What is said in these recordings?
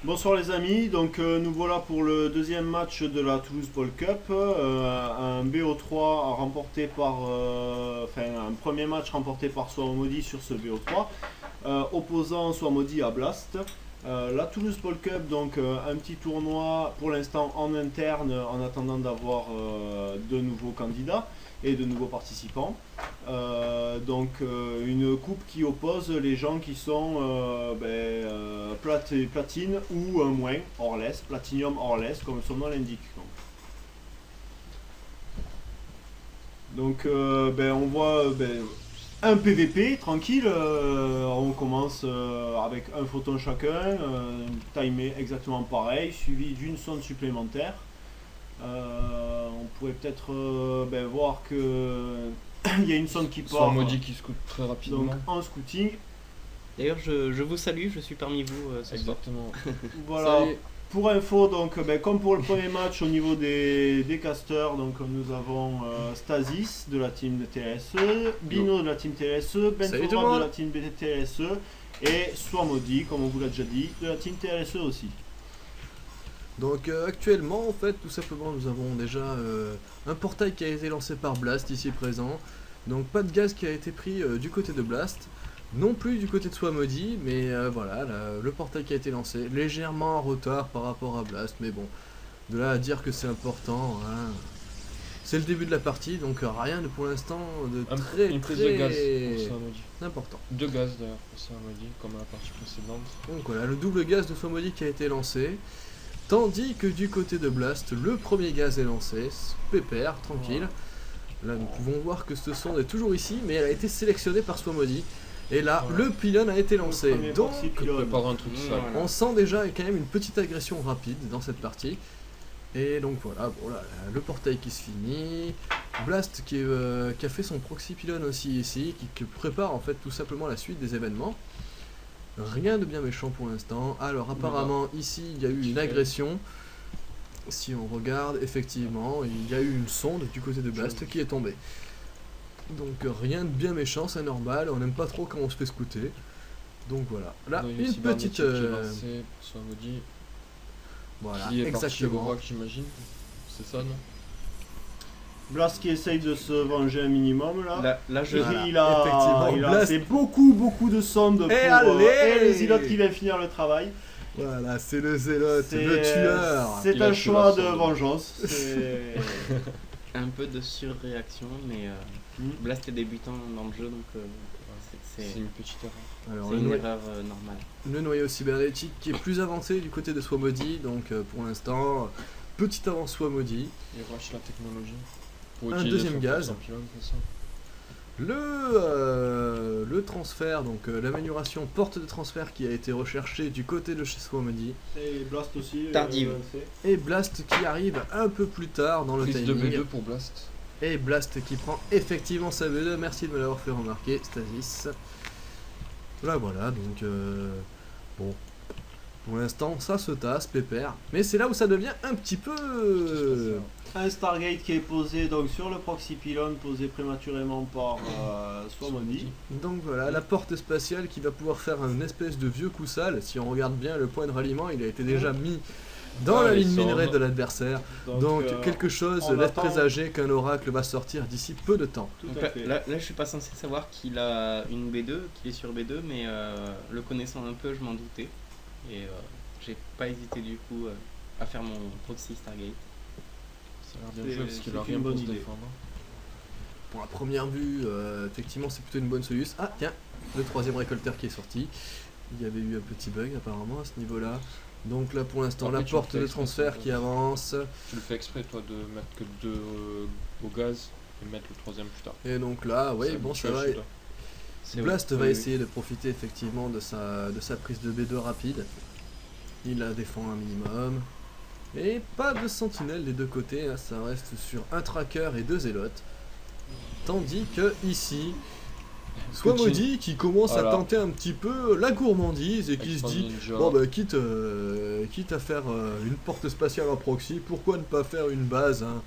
Bonsoir les amis, donc nous voilà pour le deuxième match de la Toulouse Ball Cup, un BO3 remporté par, enfin un premier match remporté par Soamodi sur ce BO3, opposant Soamodi à Blast. La Toulouse Ball Cup, donc un petit tournoi pour l'instant en interne en attendant d'avoir de nouveaux candidats et de nouveaux participants. Une coupe qui oppose les gens qui sont platine ou moins, orless, platinum orless comme son nom l'indique. On voit un PVP tranquille, on commence avec un photon chacun, timé exactement pareil, suivi d'une sonde supplémentaire. On pourrait peut-être voir que il y a une sonde qui Soit part maudit qui scoute très rapidement. donc en scouting. D'ailleurs, je vous salue, je suis parmi vous ce soir. Exactement. Voilà. Ça y est. Pour info, donc, comme pour le premier match au niveau des casters, donc nous avons Stasis de la team TLSE, Bino de la team TLSE, Salut tout le Benfora de monde. la team TLSE et Swamodi, comme on vous l'a déjà dit, de la team TLSE aussi. Donc actuellement en fait tout simplement nous avons déjà un portail qui a été lancé par Blast ici présent. Donc pas de gaz qui a été pris du côté de Blast, non plus du côté de Swamodi, mais voilà le portail qui a été lancé, légèrement en retard par rapport à Blast, mais bon, de là à dire que c'est important, hein. C'est le début de la partie donc rien de pour l'instant de Une prise de gaz très pour Soamodi. important. Deux gaz d'ailleurs pour Soamodi, comme à la partie précédente. Donc voilà, le double gaz de Swamodi qui a été lancé. Tandis que du côté de Blast, le premier gaz est lancé, pépère, tranquille. Là nous pouvons voir que ce sonde est toujours ici, mais elle a été sélectionnée par Swamodi. Et là, Voilà. le pylône a été lancé. Le premier Donc proxy Que pylône. prépare un truc sale. Voilà. on sent déjà quand même une petite agression rapide dans cette partie. Et donc voilà, le portail qui se finit. Blast qui a fait son proxy pylône aussi ici, qui prépare en fait tout simplement la suite des événements. Rien de bien méchant pour l'instant. Alors apparemment ici il y a eu une agression. Si on regarde, effectivement, il y a eu une sonde du côté de Blast qui est tombée. Donc rien de bien méchant, c'est normal, on n'aime pas trop quand on se fait scouter. Donc voilà. Là, Il y a une aussi petite... Barnetier qui est lancé pour Soamodi. Voilà, Qui est parti au exactement. Rock, j'imagine. C'est ça, non? Blast qui essaye de se venger un minimum là. Là, je. Voilà. Il a, Effectivement, il a Blast. fait beaucoup de sondes pour allez et le Zilot qui vient finir le travail. Voilà, c'est le zélote, C'est le tueur. c'est Il un a tué choix la de sonde. vengeance. C'est- Un peu de surréaction, mais Blast est débutant dans le jeu, donc C'est une petite erreur. Alors c'est le, une noyau, erreur normale. le noyau cybernétique qui est plus avancé du côté de Swamodi, donc pour l'instant, petite avance Swamodi. Il rush la technologie. Pour Un utiliser deuxième son gaz. force en pylône, c'est ça. Le transfert, donc l'amélioration porte de transfert qui a été recherchée du côté de chez Swamodi. Et Blast aussi. Tardive. Et Blast qui arrive un peu plus tard dans le Prise de timing. B2 pour Blast. Et Blast qui prend effectivement sa V2, merci de me l'avoir fait remarquer, Stasis. Voilà, donc bon, pour l'instant ça se tasse, pépère. Mais c'est là où ça devient un petit peu... Un Stargate qui est posé donc sur le proxy pylon, posé prématurément par Swamodi. Donc voilà, la porte spatiale qui va pouvoir faire un espèce de vieux coup sale. Si on regarde bien, le point de ralliement, il a été déjà mis dans Ah, la les ligne sondes. minerai de l'adversaire. Donc quelque chose on laisse attend- présager qu'un oracle va sortir d'ici peu de temps. Tout Donc à là, fait. là, je suis pas censé savoir qu'il a une B2, qu'il est sur B2, mais le connaissant un peu, je m'en doutais. Et j'ai pas hésité du coup à faire mon proxy Stargate. Ça a l'air bien C'est- joué parce qu'il a c'est rien une pour bonne se idée. défendre. Pour la première vue, effectivement, c'est plutôt une bonne solution. Ah, tiens, le troisième récolteur qui est sorti. Il y avait eu un petit bug apparemment à ce niveau-là. Donc là, pour l'instant, Après, la tu le porte fais de exprès, transfert ça, qui avance. Tu le fais exprès toi de mettre que deux au gaz et mettre le troisième plus tard. Et donc là, oui, C'est bon, ça habituel va. chez toi. C'est Blast oui, va oui, essayer de profiter effectivement de sa prise de B2 rapide. Il la défend un minimum. Et pas de sentinelle des deux côtés, hein, ça reste sur un tracker et deux zélotes. Tandis que ici, Swamodi qui commence Voilà. à tenter un petit peu la gourmandise et qui se Expand dit Ninja. bon bah quitte à faire une porte spatiale en proxy, pourquoi ne pas faire une base, hein.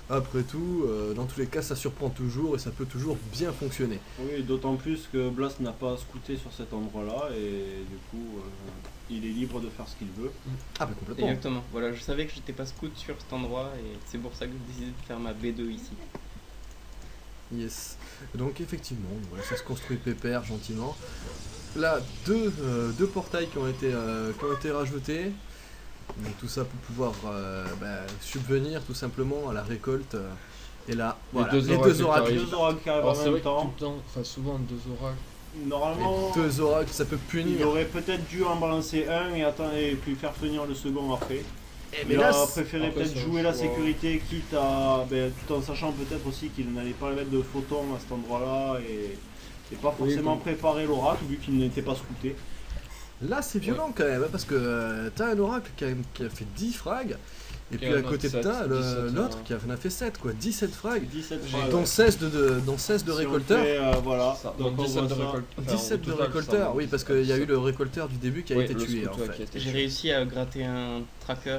Après tout, dans tous les cas ça surprend toujours et ça peut toujours bien fonctionner. Oui, d'autant plus que Blast n'a pas scouté sur cet endroit-là et du coup il est libre de faire ce qu'il veut. Ah, bah complètement. Exactement. Voilà, je savais que j'étais pas scout sur cet endroit et c'est pour ça que j'ai décidé de faire ma B2 ici. Yes. Donc effectivement, voilà, ça se construit pépère gentiment. Là, deux portails qui ont été rajoutés. Donc tout ça pour pouvoir subvenir tout simplement à la récolte. Et là, voilà, les deux oracles. Deux oracles qui arrivent Alors en c'est même vrai que tout temps. le temps, enfin souvent 2 oracles. Normalement, Les deux oracles, ça peut il punir. aurait peut-être dû en balancer un et puis faire tenir le second après. Mais Il là, a préféré après, peut-être c'est un jouer la choix. sécurité, quitte à, tout en sachant peut-être aussi qu'il n'allait pas mettre de photons à cet endroit-là et pas forcément Oui. préparer l'oracle vu qu'il n'était pas scouté. là c'est violent quand même, hein, parce que t'as un oracle qui a fait 10 frags. Et puis un à autre côté de 7, ça, 17, l'autre qui en a fait 7, quoi, 17 frags. 17 J'ai- frags, Dont ouais. 16 de Si on récolteurs. fait, voilà, Ça, donc on 17 voit de ça. récolteurs. 17 de récolteurs, oui, parce qu'il y a eu le récolteur du début qui a été tué en fait. J'ai réussi à gratter un tracker,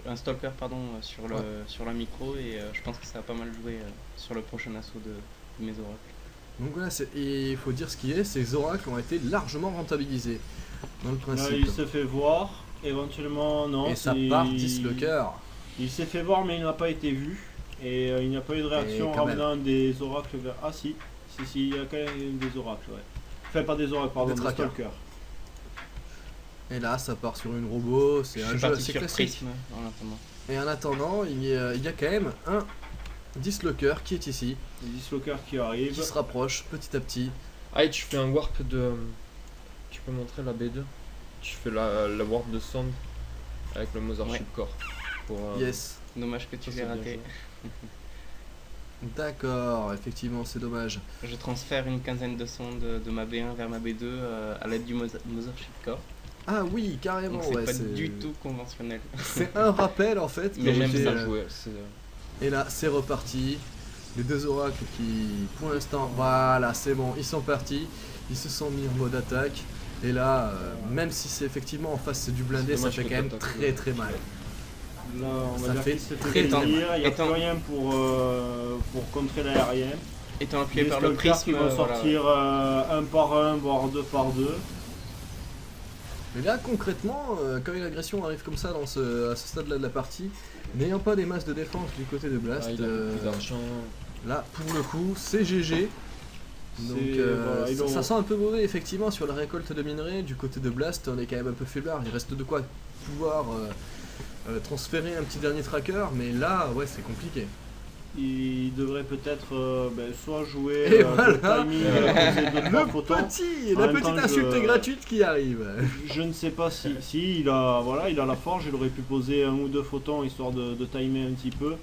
un stalker pardon, sur la micro et je pense que ça a pas mal joué sur le prochain assaut de mes oracles. Donc voilà, et il faut dire ce qui est, ces oracles ont été largement rentabilisés dans le Là, principe. il se fait voir, éventuellement non. Et ça part 10 le cœur. Il s'est fait voir mais il n'a pas été vu et il n'y a pas eu de réaction en quand même. ramenant des oracles vers... Ah si, il y a quand même des oracles, ouais. Enfin pas des oracles, pardon, Des des trackers. stalkers. Et là, ça part sur une robot, c'est Je un suis jeu parti assez sur classique. Prism en attendant. Et en attendant, il y a quand même un dislocker qui est ici, Les dislockers qui arrivent. qui se rapproche petit à petit. Ah, et tu fais un warp de. Tu peux montrer la B2. Tu fais la warp de Sand avec le Mothership Ouais. Core. Pour, Yes. Dommage que tu ça, l'aies c'est bien raté. joué. D'accord, effectivement, c'est dommage. Je transfère une quinzaine de sondes de ma B1 vers ma B2 à l'aide du Mothership Core. Ah oui, carrément, Donc c'est ouais, pas du tout conventionnel. C'est un rappel en fait. Mais qui a j'aime été, ça. Bien joué, c'est- Et là, c'est reparti. Les deux oracles qui, pour l'instant, voilà, c'est bon, ils sont partis. Ils se sont mis en mode attaque. Et là, même si c'est effectivement en face, c'est du blindé, C'est ça dommage fait que quand même t'attaques très le- très mal. Là, on Ça va dire fait qu'il s'est très fait tendu. plaisir, il n'y a plus Étant- rien pour contrer l'aérien. Étant appuyé Les par le stalkers prisme, qui vont voilà. sortir un par un, voire deux par deux. Mais là, concrètement, quand une agression arrive comme ça à ce stade-là de la partie, n'ayant pas des masses de défense du côté de Blast, Ah, il a plus d'argent. là, pour le coup, c'est GG. Donc voilà, ils ça ont- sent un peu mauvais effectivement sur la récolte de minerais. Du côté de Blast, on est quand même un peu faiblard. Il reste de quoi pouvoir transférer un petit dernier tracker, mais là, ouais, c'est compliqué. Il devrait peut-être soit jouer Et le voilà. timing poser deux, trois Le photons. petit, En la même petite temps, insulte je- gratuite qui arrive. Je ne sais pas si il a la forge, il aurait pu poser un ou deux photons histoire de timer un petit peu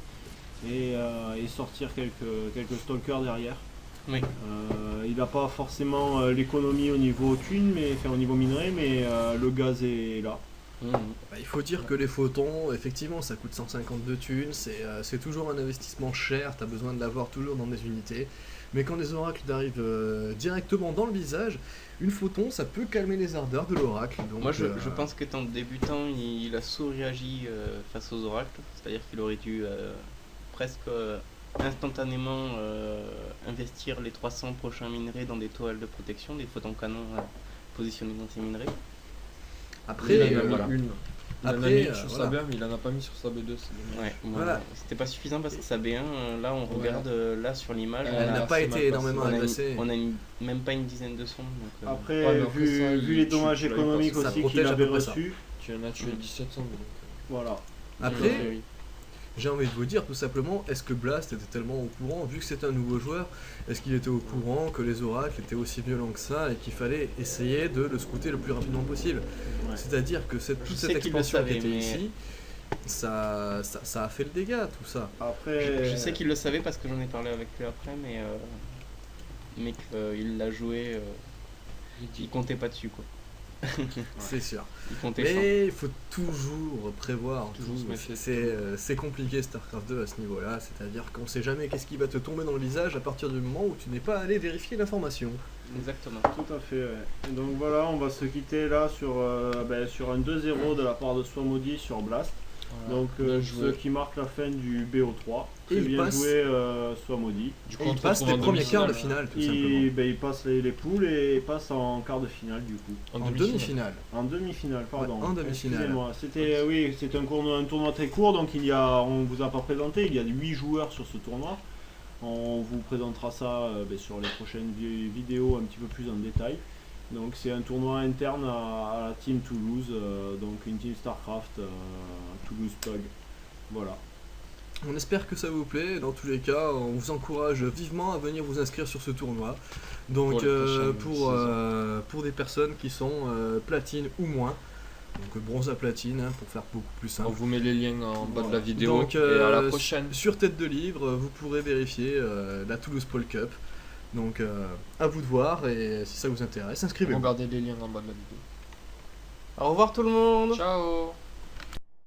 et sortir quelques stalkers derrière. Oui. Il n'a pas forcément l'économie au niveau thune, au niveau minerai, mais le gaz est là. Mhm. Bah, il faut dire que les photons, effectivement, ça coûte 152 thunes, c'est toujours un investissement cher, t'as besoin de l'avoir toujours dans des unités. Mais quand les oracles arrivent directement dans le visage, une photon, ça peut calmer les ardeurs de l'oracle. Donc, Moi je pense qu'étant débutant, il a sous-réagi face aux oracles, c'est-à-dire qu'il aurait dû presque instantanément investir les 300 prochains minerais dans des toiles de protection, des photons canons positionnés dans ces minerais. Après, il en a mis voilà. une. Il en a Après, mis une sur voilà. sa B1, mais il en a pas mis sur sa B2, c'est dommage. Ouais, Voilà. C'était pas suffisant parce que sa B1, là on Ouais. regarde là sur l'image, Elle Elle on n'a a- pas c'est été mal passé. énormément agressée. on a même pas une dizaine de sondes. Donc, Après, Ouais, mais après vu, ça, vu les dommages tu l'avais économiques pas, ça aussi protège qu'il à avait peu près ça. reçus, Tu en as tué 1700. Donc, voilà. Après, oui. j'ai envie de vous dire tout simplement, est-ce que Blast était tellement au courant, vu que c'est un nouveau joueur, est-ce qu'il était au courant que les oracles étaient aussi violents que ça et qu'il fallait essayer de le scouter le plus rapidement possible? Ouais. C'est-à-dire que toute Je cette sais qu'il le expansion qui savait, était mais- ici, ça a fait le dégât, tout ça. Après, Je sais qu'il le savait parce que j'en ai parlé avec lui après, mais qu'il l'a joué, il comptait pas dessus quoi. C'est sûr. Il comptait sans. Mais il faut toujours prévoir. Toujours se méfier. C'est compliqué StarCraft 2 à ce niveau-là, c'est-à-dire qu'on sait jamais qu'est-ce qui va te tomber dans le visage à partir du moment où tu n'es pas allé vérifier l'information. Exactement. tout à fait. Ouais. Et donc voilà, on va se quitter là sur un 2-0 de la part de Swamodi sur Blast. Voilà. Donc Bien ce joué. qui marque la fin du BO3. Et Très il bien passe- joué, soit maudit. Du coup, Et on il se passe retrouve les en premiers quarts de demi-finale. finale, tout simplement. Il passe les poules et passe en quart de finale du coup. En demi-finale. En demi-finale, pardon. Ouais, en demi-finale. Excusez-moi. C'était oui, c'est un tournoi très court, donc on vous a pas présenté. Il y a 8 joueurs sur ce tournoi. On vous présentera ça sur les prochaines vidéos un petit peu plus en détail. Donc c'est un tournoi interne à la team Toulouse, donc une team StarCraft Toulouse Pug. Voilà. On espère que ça vous plaît. Dans tous les cas, on vous encourage vivement à venir vous inscrire sur ce tournoi. Donc Pour les prochaines pour des personnes qui sont platine ou moins. Donc bronze à platine hein, pour faire beaucoup plus On simple. vous met les liens en bas de la vidéo. Donc, et à la prochaine. Sur tête de livre, vous pourrez vérifier la Toulouse Pole Cup. Donc à vous de voir et si ça vous intéresse, inscrivez-vous. Regardez les liens en bas de la vidéo. Au revoir tout le monde. Ciao.